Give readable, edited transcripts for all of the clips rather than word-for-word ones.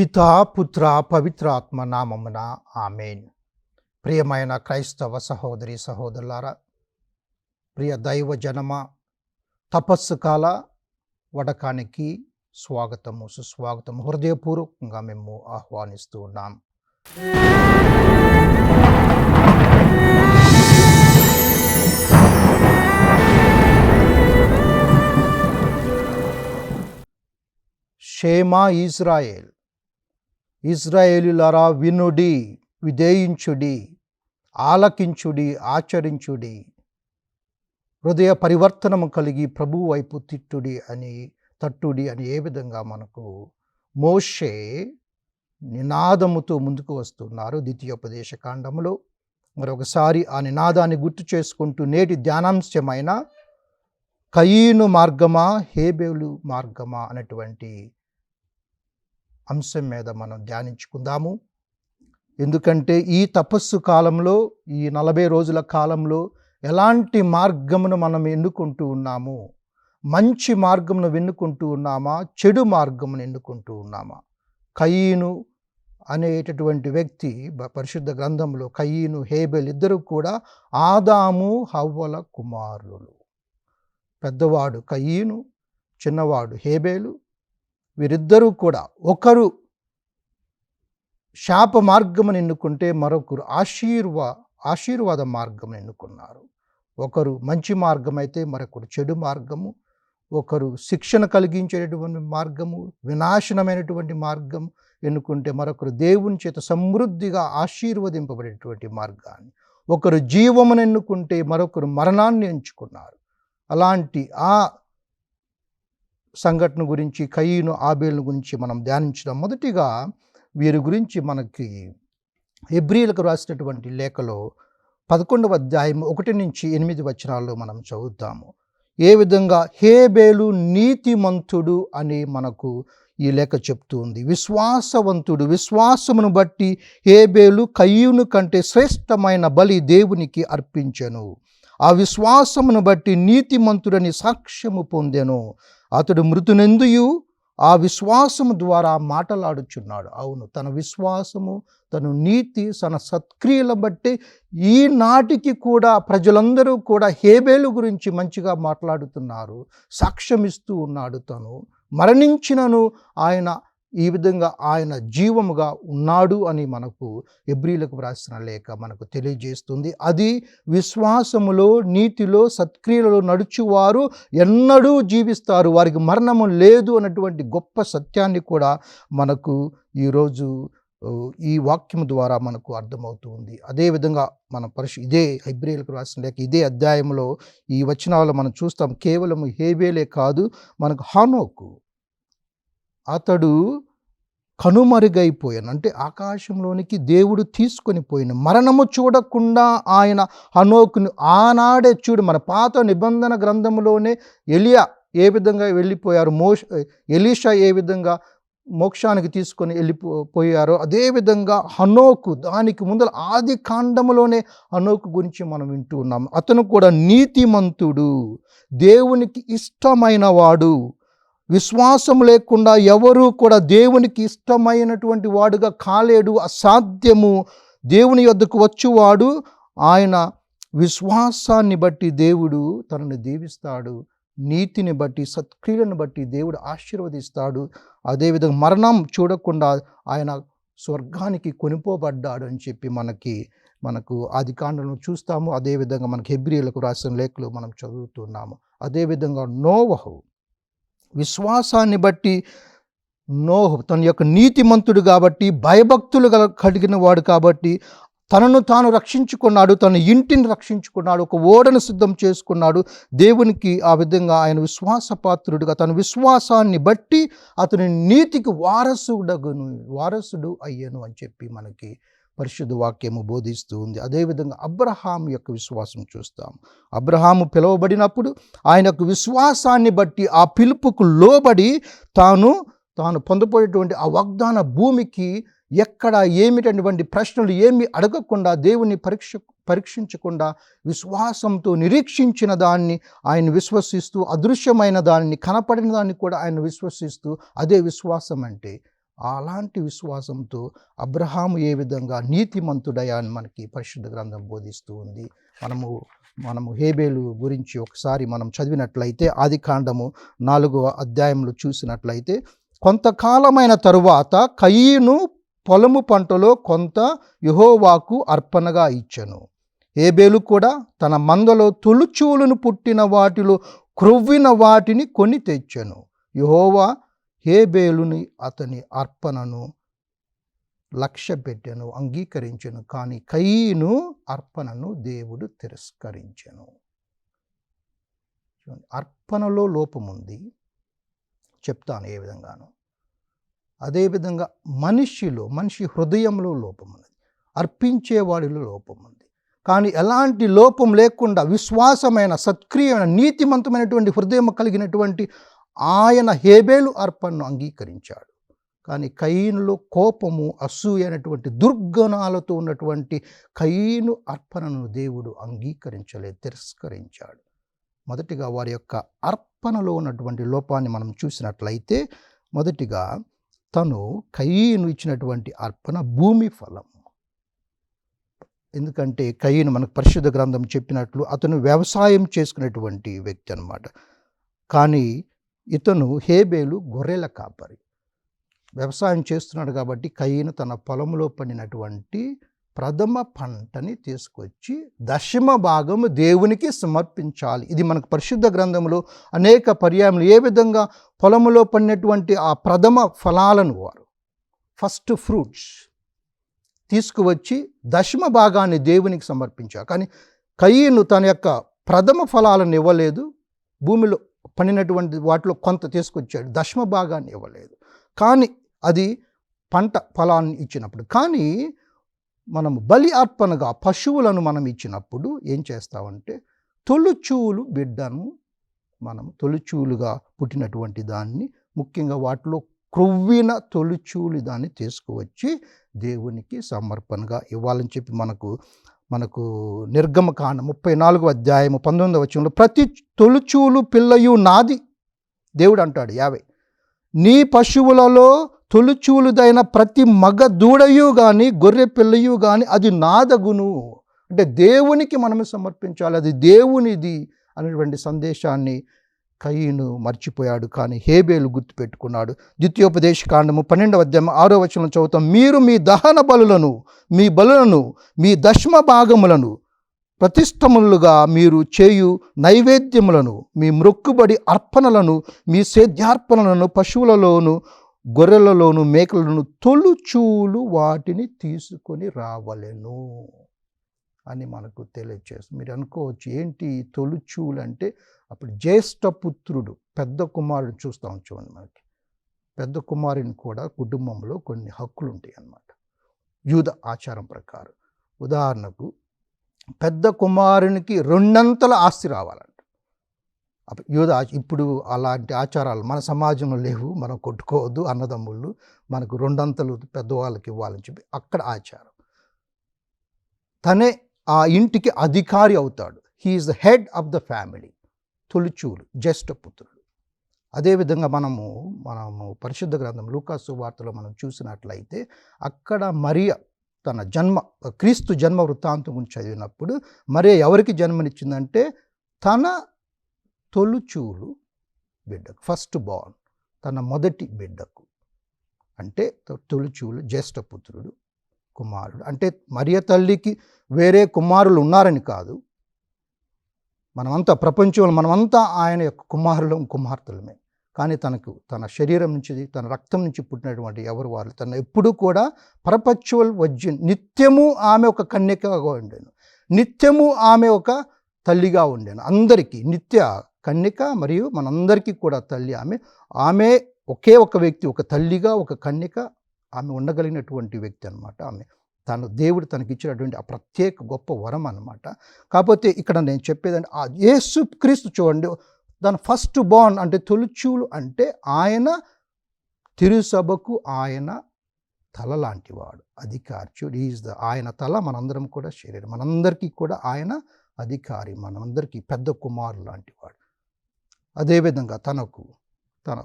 పితా పుత్ర పవిత్రాత్మ నామమున ఆమేన్. ప్రియమైన క్రైస్తవ సహోదరి సహోదరులారా, ప్రియ దైవ జనమ, తపస్సు కాల వడకానికి స్వాగతము సుస్వాగతము హృదయపూర్వకంగా మేము ఆహ్వానిస్తూ ఉన్నాం. షేమా ఇజ్రాయేల్, ఇజ్రాయేలులారా వినుడి, విధేయించుడి, ఆలకించుడి, ఆచరించుడి, హృదయ పరివర్తనము కలిగి ప్రభువు వైపు తట్టుడి అని ఏ విధంగా మనకు మోషే నినాదముతో ముందుకు వస్తున్నారు ద్వితీయోపదేశ కాండములో. మరొకసారి ఆ నినాదాన్ని గుర్తు చేసుకుంటూ నేటి ధ్యానాంశమైన కయీను మార్గమా హేబేలు మార్గమా అనేటువంటి అంశం మీద మనం ధ్యానించుకుందాము. ఎందుకంటే ఈ తపస్సు కాలంలో, ఈ 40 రోజుల కాలంలో ఎలాంటి మార్గమును మనం ఎన్నుకుంటూ ఉన్నాము? మంచి మార్గమును ఎన్నుకుంటూ ఉన్నామా, చెడు మార్గమును ఎన్నుకుంటూ ఉన్నామా? కయీను అనేటటువంటి వ్యక్తి పరిశుద్ధ గ్రంథంలో కయీను హేబేల్ ఇద్దరు కూడా ఆదాము హవ్వల కుమారులు. పెద్దవాడు కయీను, చిన్నవాడు హేబేలు. వీరిద్దరూ కూడా ఒకరు శాప మార్గమును ఎన్నుకుంటే మరొకరు ఆశీర్వాద మార్గం ఎన్నుకున్నారు. ఒకరు మంచి మార్గం అయితే మరొకరు చెడు మార్గము. ఒకరు శిక్షణ కలిగించేటటువంటి మార్గము, వినాశనమైనటువంటి మార్గం ఎన్నుకుంటే మరొకరు దేవుని చేత సమృద్ధిగా ఆశీర్వదింపబడేటువంటి మార్గాన్ని. ఒకరు జీవమును ఎన్నుకుంటే మరొకరు మరణాన్ని ఎంచుకున్నారు. అలాంటి ఆ సంఘటన గురించి, కయీను ఆబేలు గురించి మనం ధ్యానించడం. మొదటిగా వీరి గురించి మనకి హెబ్రీయులకు రాసినటువంటి లేఖలో 11వ అధ్యాయం 1 నుంచి 8 వచనాల్లో మనం చదువుతాము. ఏ విధంగా హేబేలు నీతిమంతుడు అని మనకు ఈ లేఖ చెప్తుంది. విశ్వాసవంతుడు, విశ్వాసమును బట్టి హేబేలు కయీను కంటే శ్రేష్టమైన బలి దేవునికి అర్పించెను. ఆ విశ్వాసమును బట్టి నీతిమంతుడని సాక్ష్యము పొందెను. అతడు మృతునందుయు ఆ విశ్వాసము ద్వారా మాటలాడుచున్నాడు. అవును, తన విశ్వాసము, తన నీతి, తన సత్క్రియల బట్టి ఈనాటికి కూడా ప్రజలందరూ కూడా హేబేలు గురించి మంచిగా మాట్లాడుతున్నారు, సాక్ష్యమిస్తూ ఉన్నాడు. తను మరణించినను ఆయన ఈ విధంగా ఆయన జీవముగా ఉన్నాడు అని మనకు హెబ్రీయులకు వ్రాసిన లేఖ మనకు తెలియజేస్తుంది. అది విశ్వాసములో, నీతిలో, సత్క్రియలలో నడుచువారు ఎన్నడూ జీవిస్తారు, వారికి మరణము లేదు అన్నటువంటి గొప్ప సత్యాన్ని కూడా మనకు ఈరోజు ఈ వాక్యం ద్వారా మనకు అర్థమవుతుంది. అదేవిధంగా మన ఇదే హెబ్రీయులకు రాసిన లేఖ ఇదే అధ్యాయంలో ఈ వచనాలు మనం చూస్తాం. కేవలం హేబేలే కాదు, మనకు హనోకు, అతడు కనుమరుగైపోయాను, అంటే ఆకాశంలోనికి దేవుడు తీసుకొని పోయిన, మరణము చూడకుండా ఆయన హనోకును ఆనాడే చూడు. మన పాత నిబంధన గ్రంథంలోనే ఎలియా ఏ విధంగా వెళ్ళిపోయారు, ఎలీషా ఏ విధంగా మోక్షానికి తీసుకొని వెళ్ళిపోయారో అదేవిధంగా హనోకు, దానికి ముందర ఆది కాండములోనే హనోకు గురించి మనం వింటూ ఉన్నాం. అతను కూడా నీతిమంతుడు, దేవునికి ఇష్టమైన వాడు. విశ్వాసం లేకుండా ఎవరూ కూడా దేవునికి ఇష్టమైనటువంటి వాడుగా కాలేడు, అసాధ్యము. దేవుని యొద్దకు వచ్చువాడు ఆయన విశ్వాసాన్ని బట్టి దేవుడు తనను దీవిస్తాడు, నీతిని బట్టి, సత్క్రియలను బట్టి దేవుడు ఆశీర్వదిస్తాడు. అదేవిధంగా మరణం చూడకుండా ఆయన స్వర్గానికి కొనిపోబడ్డాడు అని చెప్పి మనకు ఆది కాండంలో చూస్తాము. అదేవిధంగా మనకి హెబ్రీయులకు రాసిన లేఖలో మనం చదువుతున్నాము. అదేవిధంగా నోవహు విశ్వాసాన్ని బట్టి, నోహు తన యొక్క నీతిమంతుడు కాబట్టి, భయభక్తులు కలిగిన వాడు కాబట్టి తనను తాను రక్షించుకున్నాడు, తన ఇంటిని రక్షించుకున్నాడు, ఒక ఓడను సిద్ధం చేసుకున్నాడు. దేవునికి ఆ విధంగా ఆయన విశ్వాసపాత్రుడుగా తన విశ్వాసాన్ని బట్టి అతని నీతికి వారసుడు అయ్యను అని చెప్పి మనకి పరిశుద్ధ వాక్యము బోధిస్తూ ఉంది. అదేవిధంగా అబ్రహాము యొక్క విశ్వాసం చూస్తాం. అబ్రహాము పిలువబడినప్పుడు ఆయన యొక్క విశ్వాసాన్ని బట్టి, ఆ పిలుపుకు లోబడి తాను పొందబోయేటువంటి ఆ వాగ్దాన భూమికి ఎక్కడ ఏమిటటువంటి ప్రశ్నలు ఏమి అడగకుండా, దేవుని పరీక్షించకుండా విశ్వాసంతో నిరీక్షించిన దాన్ని ఆయన విశ్వసిస్తూ, అదృశ్యమైన దాన్ని, కనపడిన దాన్ని కూడా ఆయన విశ్వసిస్తూ, అదే విశ్వాసం అంటే అలాంటి విశ్వాసంతో అబ్రహాము ఏ విధంగా నీతిమంతుడయ్యా అని మనకి పరిశుద్ధ గ్రంథం బోధిస్తూ ఉంది. మనము హేబేలు గురించి ఒకసారి మనం చదివినట్లయితే ఆదికాండము 4వ అధ్యాయంలో చూసినట్లయితే, కొంతకాలమైన తరువాత కయీను పొలము పంటలో కొంత యెహోవాకు అర్పణగా ఇచ్చెను. హేబేలు కూడా తన మందలో తొలుచూలును పుట్టిన వాటిలో క్రొవ్విన వాటిని కొని తెచ్చెను. యెహోవా హేబేలుని అతని అర్పణను లక్ష్యపెట్టెను, అంగీకరించెను. కానీ కయీను అర్పణను దేవుడు తిరస్కరించెను. అర్పణలో లోపముంది, చెప్తాను ఏ విధంగాను. అదేవిధంగా మనిషి హృదయంలో లోపమున్నది, అర్పించేవాడిలో లోపముంది. కానీ ఎలాంటి లోపం లేకుండా విశ్వాసమైన, సత్క్రియమైన, నీతిమంతమైనటువంటి హృదయం కలిగినటువంటి ఆయన హేబేలు అర్పణను అంగీకరించాడు. కానీ కయీనులో కోపము, అసూయ అనేటువంటి దుర్గుణాలతో ఉన్నటువంటి కయీను అర్పణను దేవుడు అంగీకరించలేదు, తిరస్కరించాడు. మొదటిగా వారి యొక్క అర్పణలో ఉన్నటువంటి లోపాన్ని మనం చూసినట్లయితే, మొదటిగా కయీను ఇచ్చినటువంటి అర్పణ భూమి ఫలం. ఎందుకంటే కయీను మనకు పరిశుద్ధ గ్రంథం చెప్పినట్లు అతను వ్యవసాయం చేసుకునేటువంటి వ్యక్తి అన్నమాట. కానీ హేబేలు గొర్రెల కాపరి, వ్యవసాయం చేస్తున్నాడు. కాబట్టి కయీను తన పొలంలో పండినటువంటి ప్రథమ పంటని తీసుకొచ్చి దశమ భాగము దేవునికి సమర్పించాలి. ఇది మనకు పరిశుద్ధ గ్రంథంలో అనేక పర్యాయములు ఏ విధంగా పొలములో పండినటువంటి ఆ ప్రథమ ఫలాలను వారు ఫస్ట్ ఫ్రూట్స్ తీసుకువచ్చి దశమ భాగాన్ని దేవునికి సమర్పించారు. కానీ కయీను తన యొక్క ప్రథమ ఫలాలను ఇవ్వలేదు, భూమిలో పండినటువంటి వాటిలో కొంత తీసుకొచ్చాడు, దశమ భాగాన్ని ఇవ్వలేదు. కానీ అది పంట ఫలాన్ని ఇచ్చినప్పుడు. కానీ మనము బలి అర్పణగా పశువులను మనం ఇచ్చినప్పుడు ఏం చేస్తామంటే, తొలుచూలు బిడ్డను తొలుచూలుగా పుట్టినటువంటి దాన్ని, ముఖ్యంగా వాటిలో క్రొవ్విన తొలుచూలు దాన్ని తీసుకువచ్చి దేవునికి సమర్పణగా ఇవ్వాలని చెప్పి మనకు నిర్గమకాండం 34వ అధ్యాయము 19వ వచనంలో, ప్రతి తొలుచూలు పిల్లయు నాది దేవుడు అంటాడు. 50 నీ పశువులలో తొలుచూలుదైన ప్రతి మగ దూడయు కానీ గొర్రె పిల్లయు కానీ అది నాదగును. అంటే దేవునికి మనము సమర్పించాలి, అది దేవునిది అనేటువంటి సందేశాన్ని కయీను మర్చిపోయాడు. కానీ హేబేలు గుర్తుపెట్టుకున్నాడు. ద్వితీయోపదేశకాండము 12వ అధ్యాయం 6వ వచనం చదువుతాం. మీరు మీ దహన బలులను, మీ బలులను, మీ దశమ భాగములను, ప్రతిష్టములుగా మీరు చేయు నైవేద్యములను, మీ మ్రొక్కుబడి అర్పణలను, మీ సేద్యార్పణలను, పశువులలోను గొర్రెలలోను మేకలను తొలుచూలు వాటిని తీసుకొని రావలెను అని మనకు తెలియజేస్తుంది. మీరు అనుకోవచ్చు, ఏంటి తొలుచూలు అంటే? అప్పుడు జ్యేష్ఠపుత్రుడు, పెద్ద కుమారుడు చూస్తాం చూడండి. మనకి పెద్ద కుమారుని కూడా కుటుంబంలో కొన్ని హక్కులు ఉంటాయి అన్నమాట, యూద ఆచారం ప్రకారం. ఉదాహరణకు పెద్ద కుమారునికి 2 అంతల ఆస్తి రావాలంట. యూద ఇప్పుడు అలాంటి ఆచారాలు మన సమాజంలో లేవు. మనం కొట్టుకోవద్దు, అన్నదమ్ముళ్ళు మనకు 2 అంతలు పెద్దవాళ్ళకి ఇవ్వాలని చెప్పి అక్కడ ఆచారం. తనే ఆ ఇంటికి అధికారి అవుతాడు. He is the head of the family. తొలిచూలు, జ్యేష్ఠపుత్రుడు. అదేవిధంగా మనము పరిశుద్ధ గ్రంథం లూకాసు సువార్తలో మనం చూసినట్లయితే, అక్కడ మరియ క్రీస్తు జన్మ వృత్తాంతం గురించి చదివినప్పుడు, మరియ ఎవరికి జన్మనిచ్చిందంటే తన తొలుచూలు బిడ్డకు, ఫస్ట్ బార్న్, తన మొదటి బిడ్డకు. అంటే తొలుచూలు జ్యేష్ఠపుత్రుడు, కుమారుడు. అంటే మరియ తల్లికి వేరే కుమారులు ఉన్నారని కాదు. మనమంతా ప్రపంచంలో మనమంతా ఆయన యొక్క కుమార్తెలమే. కానీ తన శరీరం నుంచి, తన రక్తం నుంచి పుట్టినటువంటి ఎవరు వారు తన ఎప్పుడూ కూడా పర్పచ్యువల్ వర్జిన్, నిత్యము ఆమె ఒక కన్యకగా ఉండేను, నిత్యము ఆమె ఒక తల్లిగా ఉండేను. అందరికీ నిత్య కన్యక, మరియు మనందరికీ కూడా తల్లి ఆమె ఒకే ఒక వ్యక్తి, ఒక తల్లిగా, ఒక కన్యక ఆమె ఉండగలిగినటువంటి వ్యక్తి అన్నమాట. దేవుడు తనకిచ్చినటువంటి ఆ ప్రత్యేక గొప్ప వరం అన్నమాట. కాకపోతే ఇక్కడ నేను చెప్పేదంటే, ఆ యేసు క్రీస్తు చూడండి, దాని ఫస్ట్ బార్న్ అంటే తొలిచూలు అంటే ఆయన తిరుసభకు ఆయన తల లాంటివాడు, అధికారి. ఆయన తల, మనందరం కూడా శరీరం, మనందరికీ కూడా ఆయన అధికారి, మనందరికీ పెద్ద కుమారుడు లాంటివాడు. అదేవిధంగా తన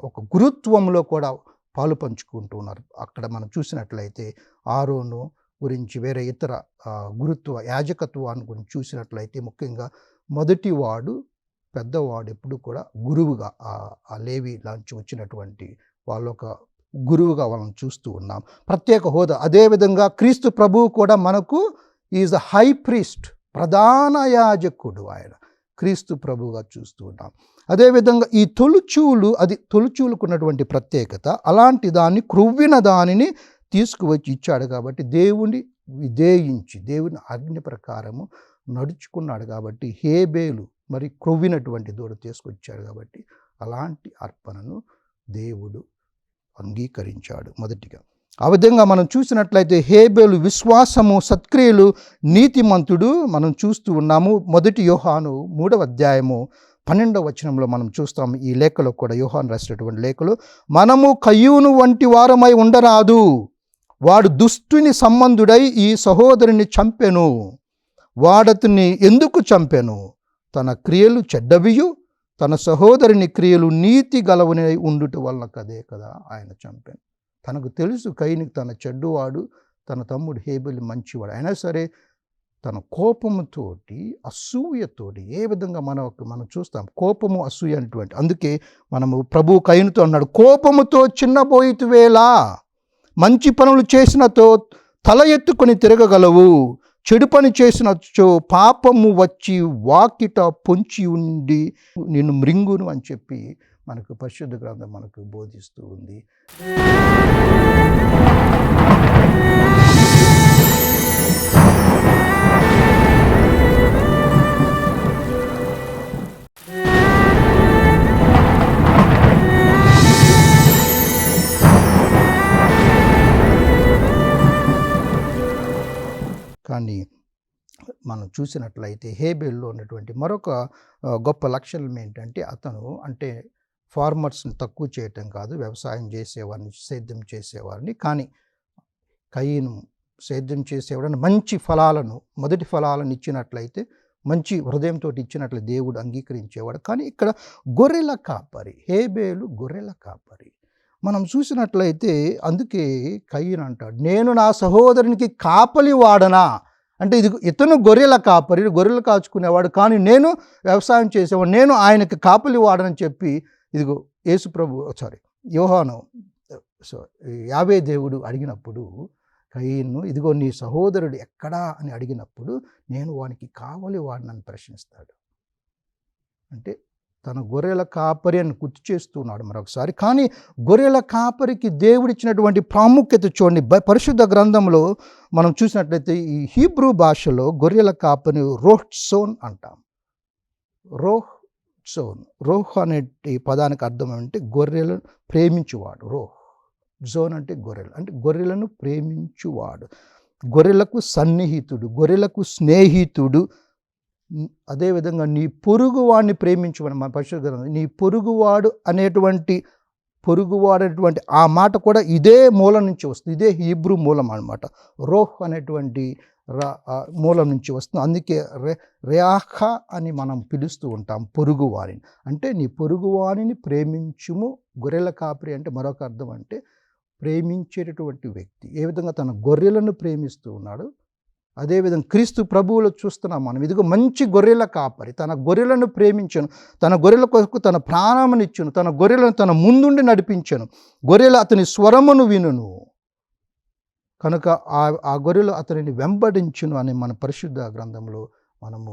ఒక గురుత్వంలో కూడా పాలు పంచుకుంటూ ఉన్నారు. అక్కడ మనం చూసినట్లయితే ఆరోను గురించి, వేరే ఇతర గురుత్వ యాజకత్వాన్ని గురించి చూసినట్లయితే ముఖ్యంగా మొదటివాడు పెద్దవాడు ఎప్పుడు కూడా గురువుగా ఆ లేవి లాంచి వచ్చినటువంటి వాళ్ళొక గురువుగా వాళ్ళని చూస్తూ ఉన్నాం. ప్రత్యేక హోదా. అదేవిధంగా క్రీస్తు ప్రభువు కూడా మనకు ఈజ్ అ హై ప్రీస్ట్, ప్రధాన యాజకుడు ఆయన క్రీస్తు ప్రభువుగా చూస్తూ ఉన్నాం. అదేవిధంగా ఈ తొలుచూలు, అది తొలుచూలుకు ఉన్నటువంటి ప్రత్యేకత. అలాంటి దాన్ని, క్రొవ్విన దానిని తీసుకువచ్చి ఇచ్చాడు కాబట్టి దేవుని విధేయించి దేవుని ఆజ్ఞ ప్రకారము నడుచుకున్నాడు కాబట్టి హేబేలు మరి క్రొవ్వినటువంటి దూడ తీసుకొచ్చాడు కాబట్టి అలాంటి అర్పణను దేవుడు అంగీకరించాడు మొదటిగా. ఆ విధంగా మనం చూసినట్లయితే హేబేలు విశ్వాసము, సత్క్రియలు, నీతిమంతుడు మనం చూస్తూ ఉన్నాము. మొదటి యోహాను 3వ అధ్యాయము 12వ వచనంలో మనం చూస్తాం. ఈ లేఖలో కూడా యోహాను రాసినటువంటి లేఖలో, మనము కయ్యూను వంటి వారమై ఉండరాదు, వాడు దుష్టుని సంబంధుడై ఈ సహోదరుని చంపెను. వాడతని ఎందుకు చంపెను? తన క్రియలు చెడ్డవియు తన సహోదరుని క్రియలు నీతి గలవని ఉండుట వలన కదే కదా ఆయన చంపాను. తనకు తెలుసు కయీను తన చెడ్డువాడు, తన తమ్ముడు హేబెలు మంచివాడు. అయినా సరే తన కోపముతోటి, అసూయతోటి, ఏ విధంగా మనం చూస్తాం కోపము, అసూయ అనేటువంటి. అందుకే మనము ప్రభు కయీనుతో అన్నాడు, కోపముతో చిన్నబోయితువేలా, మంచి పనులు చేసినతో తల ఎత్తుకొని తిరగగలవు, చెడు పని చేసినచో పాపము వచ్చి వాకిట పొంచి ఉండి నిన్ను మృంగును అని చెప్పి మనకు పరిశుద్ధ గ్రంథం మనకు బోధిస్తూ ఉంది. కానీ మనం చూసినట్లయితే హేబేల్లో ఉన్నటువంటి మరొక గొప్ప లక్షణం ఏంటంటే, అతను అంటే ఫార్మర్స్ని తక్కువ చేయటం కాదు, వ్యవసాయం చేసేవారిని, సేద్యం చేసేవారిని. కానీ కయీను సేద్యం చేసేవాడిని, మంచి ఫలాలను, మొదటి ఫలాలను ఇచ్చినట్లయితే, మంచి హృదయంతో ఇచ్చినట్లు దేవుడు అంగీకరించేవాడు. కానీ ఇక్కడ గొర్రెల కాపరి, హేబేలు గొర్రెల కాపరి. మనం చూసినట్లయితే అందుకే కయీను అంటాడు, నేను నా సహోదరునికి కాపలి వాడనా అంటే, ఇతను గొర్రెల కాపరి, గొర్రెలు కాచుకునేవాడు, కానీ నేను వ్యవసాయం చేసేవాడు, నేను ఆయనకి కాపలి వాడనని చెప్పి ఇదిగో యోహాను యావే దేవుడు అడిగినప్పుడు కయీను, ఇదిగో నీ సహోదరుడు ఎక్కడా అని అడిగినప్పుడు నేను వానికి కావలి వాడినని ప్రశ్నిస్తాడు. అంటే తన గొర్రెల కాపరి అని గుర్తు చేస్తున్నాడు మరొకసారి. కానీ గొర్రెల కాపరికి దేవుడిచ్చినటువంటి ప్రాముఖ్యత చూడండి. పరిశుద్ధ గ్రంథంలో మనం చూసినట్లయితే ఈ హీబ్రూ భాషలో గొర్రెల కాపరిని రోహ్సోన్ అంటాం. రోహ్ అనే పదానికి అర్థం ఏమంటే గొర్రెలను ప్రేమించువాడు. జోన్ అంటే గొర్రెలు, అంటే గొర్రెలను ప్రేమించువాడు, గొర్రెలకు సన్నిహితుడు, గొర్రెలకు స్నేహితుడు. అదేవిధంగా నీ పొరుగువాడిని ప్రేమించమని మన పరిశుద్ధ గ్రంథం. నీ పొరుగువాడు అనేటువంటి ఆ మాట కూడా ఇదే మూలం నుంచి వస్తుంది, ఇదే హీబ్రూ మూలం అన్నమాట. రోహ్ అనేటువంటి మూలం నుంచి వస్తుంది. అందుకే రేయాఖ అని మనం పిలుస్తూ ఉంటాం పొరుగువారిని. అంటే నీ పొరుగువారిని ప్రేమించుము. గొర్రెల కాపరి అంటే మరొక అర్థం అంటే ప్రేమించేటటువంటి వ్యక్తి. ఏ విధంగా తన గొర్రెలను ప్రేమిస్తూ ఉన్నాడు, అదేవిధంగా క్రీస్తు ప్రభువులో చూస్తున్నాం మనం. ఇదిగో మంచి గొర్రెల కాపరి, తన గొర్రెలను ప్రేమించను, తన గొర్రెల కొరకు తన ప్రాణమునిచ్చును, తన గొర్రెలను తన ముందుండి నడిపించను, గొర్రెలు అతని స్వరమును వినును, కనుక ఆ గొర్రెలు అతనిని వెంబడించును అని మన పరిశుద్ధ గ్రంథంలో మనము,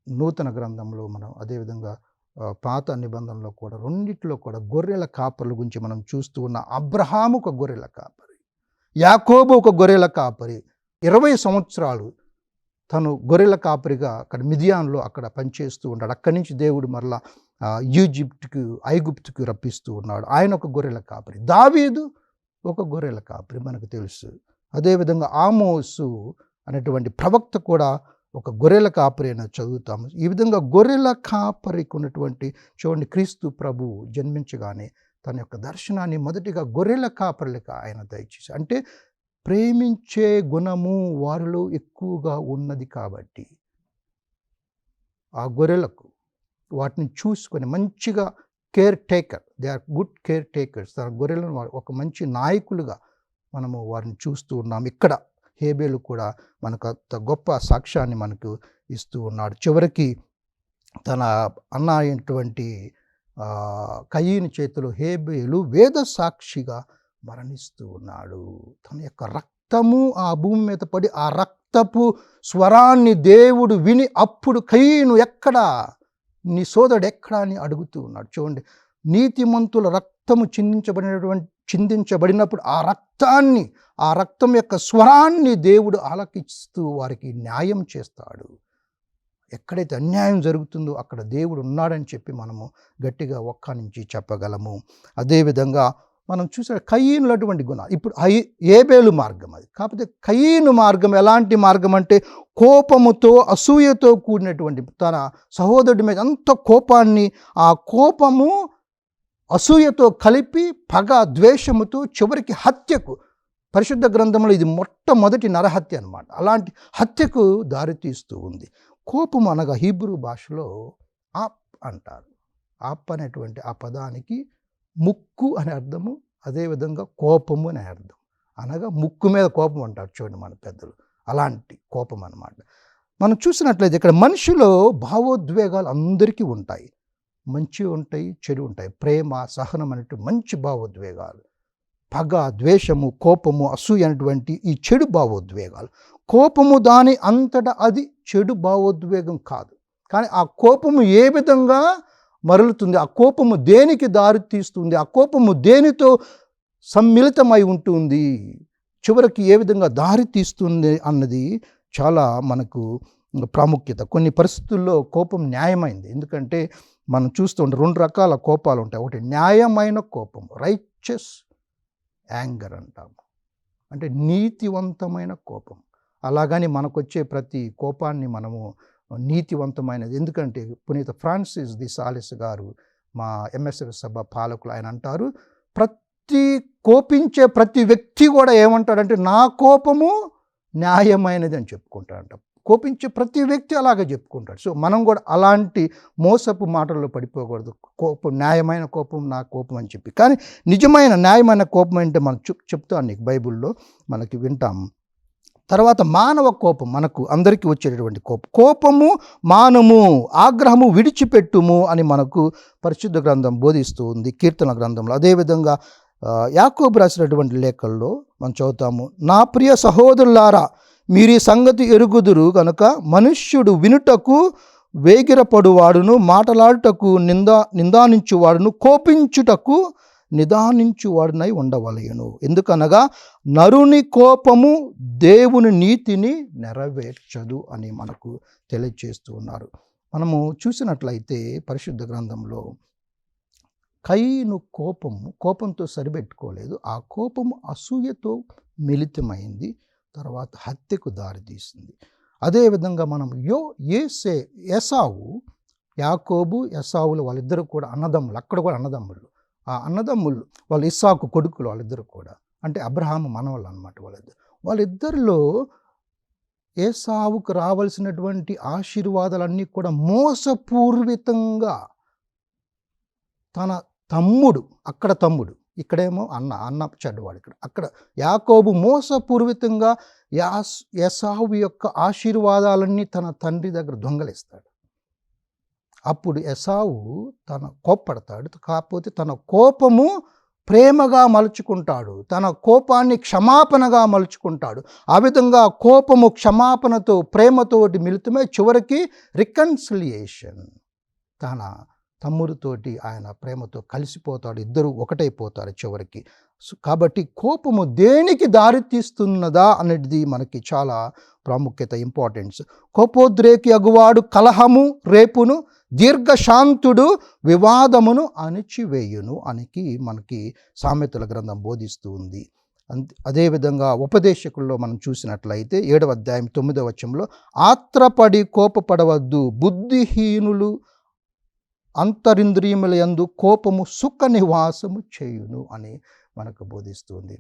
నూతన గ్రంథంలో మనం, అదేవిధంగా పాత నిబంధనలో కూడా రెండిట్లో కూడా గొర్రెల కాపర్ల గురించి మనం చూస్తూ ఉన్న. అబ్రహాము ఒక గొర్రెల కాపరి, యాకోబు ఒక గొర్రెల కాపరి. 20 సంవత్సరాలు తను గొర్రెల కాపరిగా అక్కడ మిదియాన్లో అక్కడ పనిచేస్తూ ఉన్నాడు. అక్కడి నుంచి దేవుడు మరలా ఐగుప్తుకు రప్పిస్తూ ఉన్నాడు. ఆయన ఒక గొర్రెల కాపరి. దావీదు ఒక గొర్రెల కాపరి మనకు తెలుసు. అదేవిధంగా ఆమోసు అనేటువంటి ప్రవక్త కూడా ఒక గొర్రెల కాపరి అని చదువుతాము. ఈ విధంగా గొర్రెల కాపరికి ఉన్నటువంటి చూడండి, క్రీస్తు ప్రభు జన్మించగానే తన యొక్క దర్శనాన్ని మొదటిగా గొర్రెల కాపరులకు ఆయన దయచేసి, అంటే ప్రేమించే గుణము వారిలో ఎక్కువగా ఉన్నది కాబట్టి ఆ గొర్రెలకు వాటిని చూసుకొని మంచిగా caretaker, they are good caretakers. తన గొర్రెలను ఒక మంచి నాయకులుగా మనము వారిని చూస్తూ ఉన్నాం. ఇక్కడ హేబేలు కూడా మనకు అంత గొప్ప సాక్ష్యాన్ని మనకు ఇస్తూ ఉన్నాడు. చివరికి తన అన్న అయినటువంటి కయీను చేతిలో హేబేలు వేద సాక్షిగా మరణిస్తూ ఉన్నాడు. తన యొక్క రక్తము ఆ భూమి మీద పడి ఆ రక్తపు స్వరాన్ని దేవుడు విని అప్పుడు కయీను ఎక్కడా, నీ సోదరుడు ఎక్కడా అని అడుగుతూ ఉన్నాడు. చూడండి, నీతిమంతుల రక్తము చిందించబడినప్పుడు ఆ రక్తం యొక్క స్వరాన్ని దేవుడు ఆలకిస్తూ వారికి న్యాయం చేస్తాడు. ఎక్కడైతే అన్యాయం జరుగుతుందో అక్కడ దేవుడు ఉన్నాడని చెప్పి మనము గట్టిగా ఒక్క నుంచి చెప్పగలము. అదేవిధంగా మనం చూసే కయీనులో అటువంటి గుణాలు. ఇప్పుడు హేబేలు మార్గం అది. కాకపోతే కయీను మార్గం ఎలాంటి మార్గం అంటే కోపముతో అసూయతో కూడినటువంటి, తన సహోదరుడి మీద అంత కోపాన్ని, ఆ కోపము అసూయతో కలిపి పగ ద్వేషముతో చివరికి హత్యకు, పరిశుద్ధ గ్రంథంలో ఇది మొట్టమొదటి నరహత్య అన్నమాట, అలాంటి హత్యకు దారితీస్తూ ఉంది. కోపం అనగా హీబ్రూ భాషలో ఆప్ అంటారు. ఆప్ అనేటువంటి ఆ పదానికి ముక్కు అనే అర్థము, అదేవిధంగా కోపము అనే అర్థం. అనగా ముక్కు మీద కోపం అంటారు చూడండి మన పెద్దలు, అలాంటి కోపం అన్నమాట. మనం చూసినట్లయితే ఇక్కడ మనిషిలో భావోద్వేగాలు అందరికీ ఉంటాయి. మంచి ఉంటాయి, చెడు ఉంటాయి. ప్రేమ, సహనం అనేటువంటి మంచి భావోద్వేగాలు, పగ, ద్వేషము, కోపము, అసూయ అనేటువంటి ఈ చెడు భావోద్వేగాలు. కోపము దాని అంతటా అది చెడు భావోద్వేగం కాదు. కానీ ఆ కోపము ఏ విధంగా మరలుతుంది, ఆ కోపము దేనికి దారి తీస్తుంది, ఆ కోపము దేనితో సమ్మిళితమై ఉంటుంది, చివరికి ఏ విధంగా దారి తీస్తుంది అన్నది చాలా మనకు ప్రాముఖ్యత. కొన్ని పరిస్థితుల్లో కోపం న్యాయమైంది. ఎందుకంటే మనం చూస్తుంటే రెండు రకాల కోపాలు ఉంటాయి. ఒకటి న్యాయమైన కోపం, రైచస్ యాంగర్ అంటాము, అంటే నీతివంతమైన కోపం. అలాగని మనకొచ్చే ప్రతి కోపాన్ని మనము నీతివంతమైనది. ఎందుకంటే పునీత ఫ్రాన్సిస్ ది సాలిస్ గారు, మా ఎంఎస్ఎఫ్ సభ పాలకులు, ఆయన అంటారు, కోపించే ప్రతి వ్యక్తి కూడా ఏమంటాడంటే నా కోపము న్యాయమైనది అని చెప్పుకుంటాడంట. కోపించే ప్రతి వ్యక్తి అలాగే చెప్పుకుంటాడు. సో మనం కూడా అలాంటి మోసపు మాటల్లో పడిపోకూడదు. కోపం, న్యాయమైన కోపం నా కోపం అని చెప్పి. కానీ నిజమైన న్యాయమైన కోపం అంటే మనం చెప్తాను నీకు, బైబిల్లో మనకి వింటాం. తర్వాత మానవ కోపం, మనకు అందరికీ వచ్చేటటువంటి కోపము మానము, ఆగ్రహము విడిచిపెట్టుము అని మనకు పరిశుద్ధ గ్రంథం బోధిస్తూ ఉంది, కీర్తన గ్రంథంలో. అదేవిధంగా యాకోబు రాసినటువంటి లేఖల్లో మనం చదువుతాము, నా ప్రియ సహోదరులారా మీరు ఈ సంగతి ఎరుగుదురు కనుక మనుష్యుడు వినుటకు వేగిరపడువాడును, మాటలాడుటకు నిందానించువాడును, కోపించుటకు నిదానించువాడునై ఉండవలయును. ఎందుకనగా నరుని కోపము దేవుని నీతిని నెరవేర్చదు అని మనకు తెలియజేస్తూ ఉన్నారు. మనము చూసినట్లయితే పరిశుద్ధ గ్రంథంలో కయీను కోపంతో సరిపెట్టుకోలేదు. ఆ కోపము అసూయతో మిళితమైంది, తర్వాత హత్యకు దారితీసింది. అదేవిధంగా మనం ఏసావు, యాకోబు, ఏసావులు వాళ్ళిద్దరు కూడా అన్నదమ్ములు. అక్కడ కూడా అన్నదమ్ములు. ఆ అన్నదమ్ములు వాళ్ళు ఇస్సాకు కొడుకులు, వాళ్ళిద్దరు కూడా, అంటే అబ్రహాము మనవళ్ళు అన్నమాట. వాళ్ళిద్దరిలో ఏసావుకు రావాల్సినటువంటి ఆశీర్వాదాలన్నీ కూడా మోసపూర్వితంగా తన తమ్ముడు, అక్కడ తమ్ముడు, ఇక్కడేమో అన్న చెడ్డవాడు. అక్కడ యాకోబు మోసపూర్వితంగా ఏసావు యొక్క ఆశీర్వాదాలన్నీ తన తండ్రి దగ్గర దొంగలిస్తాడు. అప్పుడు ఏసావు కోప్పడతాడు. కాకపోతే తన కోపము ప్రేమగా మలుచుకుంటాడు, తన కోపాన్ని క్షమాపణగా మలుచుకుంటాడు. ఆ విధంగా కోపము క్షమాపణతో, ప్రేమతోటి మిళితమై చివరికి రికన్సిలియేషన్, తన తమ్ముడితోటి ఆయన ప్రేమతో కలిసిపోతాడు, ఇద్దరు ఒకటైపోతారు చివరికి. కాబట్టి కోపము దేనికి దారితీస్తున్నదా అనేది మనకి చాలా ప్రాముఖ్యత, ఇంపార్టెన్స్. కోపోద్రేకి అగువాడు కలహము రేపును, దీర్ఘశాంతుడు వివాదమును అణిచివేయును అని మనకి సామెతల గ్రంథం బోధిస్తూ ఉంది. అదేవిధంగా ఉపదేశకుల్లో మనం చూసినట్లయితే 7వ అధ్యాయం 9వ వచనంలో, ఆత్రపడి కోపపడవద్దు, బుద్ధిహీనులు అంతరింద్రియముల యందు కోపము సుఖ నివాసము చేయును అని మనకు బోధిస్తుంది.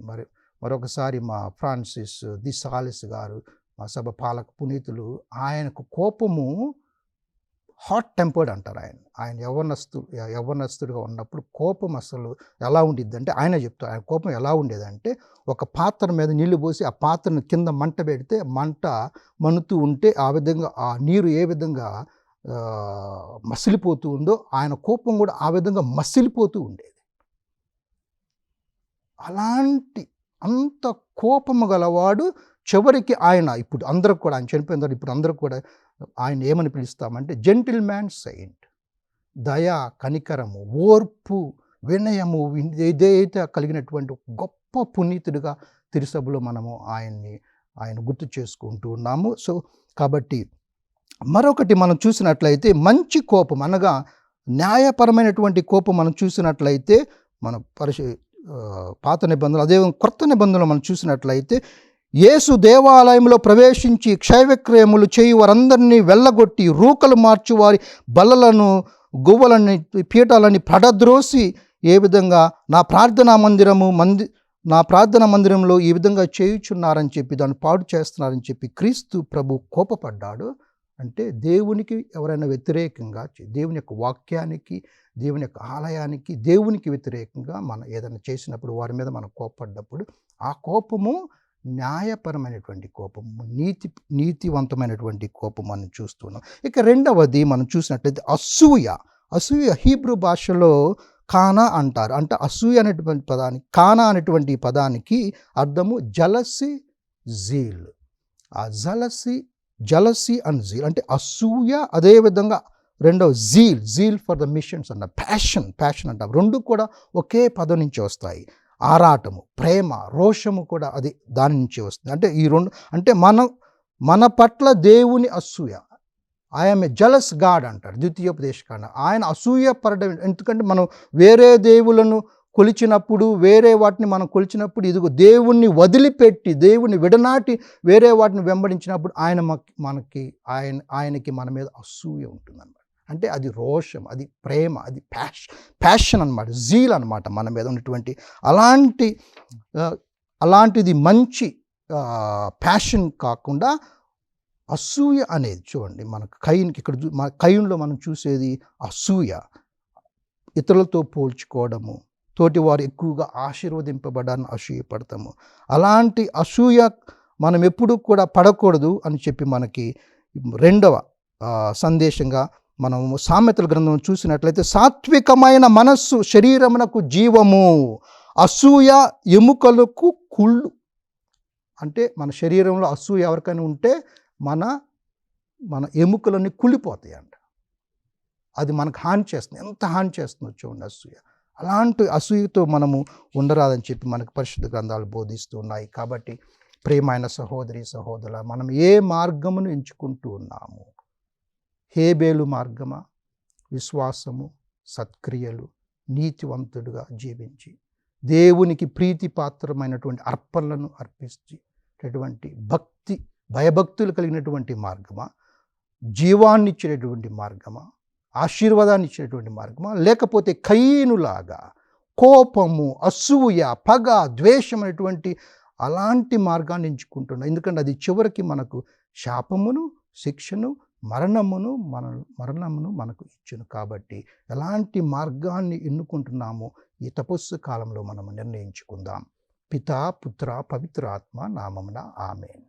మరొకసారి మా ఫ్రాన్సిస్ ది సాలిస్ గారు, మా సభ పాలక పునీతులు, ఆయనకు కోపము హాట్ టెంపర్డ్ అంటారు ఆయన. ఆయన యవ్వనస్తుడిగా ఉన్నప్పుడు కోపం అసలు ఎలా ఉండిద్దంటే ఆయనే చెప్తారు. ఆయన కోపం ఎలా ఉండేదంటే ఒక పాత్ర మీద నీళ్లు పోసి ఆ పాత్రను కింద మంట పెడితే మంట మన్నుతూ ఉంటే ఆ విధంగా ఆ నీరు ఏ విధంగా మసిలిపోతూ ఉందో ఆయన కోపం కూడా ఆ విధంగా మసిలిపోతూ ఉండేది. అలాంటి అంత కోపము గలవాడు చివరికి ఆయన ఇప్పుడు అందరూ కూడా ఆయన చనిపోయిన తర్వాత ఇప్పుడు అందరూ కూడా ఆయన ఏమని పిలుస్తామంటే జెంటిల్ మ్యాన్ సెయింట్. దయ, కనికరము, ఓర్పు, వినయము ఏదైతే కలిగినటువంటి గొప్ప పునీతుడిగా తిరుసభలో మనము ఆయన గుర్తు చేసుకుంటూ ఉన్నాము. సో కాబట్టి మరొకటి మనం చూసినట్లయితే మంచి కోపం అనగా న్యాయపరమైనటువంటి కోపం మనం చూసినట్లయితే మన పాత నిబంధనలు అదే క్రొత్త నిబంధనలు మనం చూసినట్లయితే యేసు దేవాలయంలో ప్రవేశించి క్షయవిక్రయములు చేయి వారందరినీ వెళ్ళగొట్టి రూకలు మార్చి వారి బల్లలను గువ్వలని పీఠాలని పడద్రోసి ఏ విధంగా నా ప్రార్థనా మందిరంలో ఈ విధంగా చేయుచున్నారని చెప్పి దాన్ని పాడు చేస్తున్నారని చెప్పి క్రీస్తు ప్రభు కోపపడ్డాడు. అంటే దేవునికి ఎవరైనా వ్యతిరేకంగా దేవుని యొక్క వాక్యానికి దేవుని యొక్క ఆలయానికి దేవునికి వ్యతిరేకంగా మనం ఏదైనా చేసినప్పుడు వారి మీద మనం కోపపడ్డప్పుడు ఆ కోపము న్యాయపరమైనటువంటి కోపము, నీతివంతమైనటువంటి కోపం మనం చూస్తున్నాం. ఇక రెండవది మనం చూసినట్లయితే అసూయ హీబ్రూ భాషలో కానా అంటారు. అంటే అసూయ అనేటువంటి పదానికి కానా అనేటువంటి పదానికి అర్థము జలసి, జీల్. ఆ జలసీ అండ్ జీల్ అంటే అసూయ, అదేవిధంగా రెండవ జీల్ ఫర్ ద మిషన్స్ అన్న ప్యాషన్ అంటాం. రెండు కూడా ఒకే పదం నుంచి వస్తాయి. ఆరాటము, ప్రేమ, రోషము కూడా అది దాని నుంచి వస్తుంది. అంటే ఈ రెండు అంటే మన పట్ల దేవుని అసూయ. ఐఎమ్ ఏ జలస్ గాడ్ అంటారు ద్వితీయోపదేశకాండ. ఆయన అసూయ పడడం ఎందుకంటే మనం వేరే దేవులను కొలిచినప్పుడు వేరే వాటిని మనం కొలిచినప్పుడు ఇదిగో దేవుణ్ణి వదిలిపెట్టి దేవుని విడనాటి వేరే వాటిని వెంబడించినప్పుడు ఆయనకి మన మీద అసూయ ఉంటుందన్నమాట. అంటే అది రోషం, అది ప్రేమ, అది ప్యాషన్ అనమాట, జీల్ అనమాట మన మీద ఉన్నటువంటి అలాంటిది మంచి ప్యాషన్ కాకుండా అసూయ అనేది చూడండి మనకు కయ్యూనులో మనం చూసేది అసూయ, ఇతరులతో పోల్చుకోవడము, తోటి వారు ఎక్కువగా ఆశీర్వదింపబడాలని అసూయపడతాము. అలాంటి అసూయ మనం ఎప్పుడూ కూడా పడకూడదు అని చెప్పి మనకి రెండవ సందేశంగా మనం సామెతల గ్రంథం చూసినట్లయితే సాత్వికమైన మనస్సు శరీరమునకు జీవము, అసూయ ఎముకలకు కుళ్ళు. అంటే మన శరీరంలో అసూయ ఎవరికైనా ఉంటే మన ఎముకలన్నీ కుళ్ళిపోతాయి అంట. అది మనకు హాని చేస్తుంది. ఎంత హాని చేస్తుందో చూడండి అసూయ. అలాంటి అసూయతో మనము ఉండరాదని చెప్పి మనకు పరిశుద్ధ గ్రంథాలు బోధిస్తూ ఉన్నాయి. కాబట్టి ప్రియమైన సహోదరి సహోదరుల, మనం ఏ మార్గమును ఎంచుకుంటూ ఉన్నాము? హేబేలు మార్గమా? విశ్వాసము, సత్క్రియలు, నీతివంతుడుగా జీవించి దేవునికి ప్రీతిపాత్రమైనటువంటి అర్పణలను అర్పించేటటువంటి భయభక్తులు కలిగినటువంటి మార్గమా? జీవాన్ని ఇచ్చేటటువంటి మార్గమా? ఆశీర్వాదాన్ని ఇచ్చేటువంటి మార్గమా? లేకపోతే కయీనులాగా కోపము, అసూయ, పగ, ద్వేషం అనేటువంటి అలాంటి మార్గాన్ని ఎంచుకుంటున్నాం? ఎందుకంటే అది చివరికి మనకు శాపమును, శిక్షను, మరణమును మనకు ఇచ్చును. కాబట్టి ఎలాంటి మార్గాన్ని ఎన్నుకుంటున్నామో ఈ తపస్సు కాలంలో మనము నిర్ణయించుకుందాం. పితా, పుత్ర, పవిత్ర ఆత్మ నామమున ఆమేన్.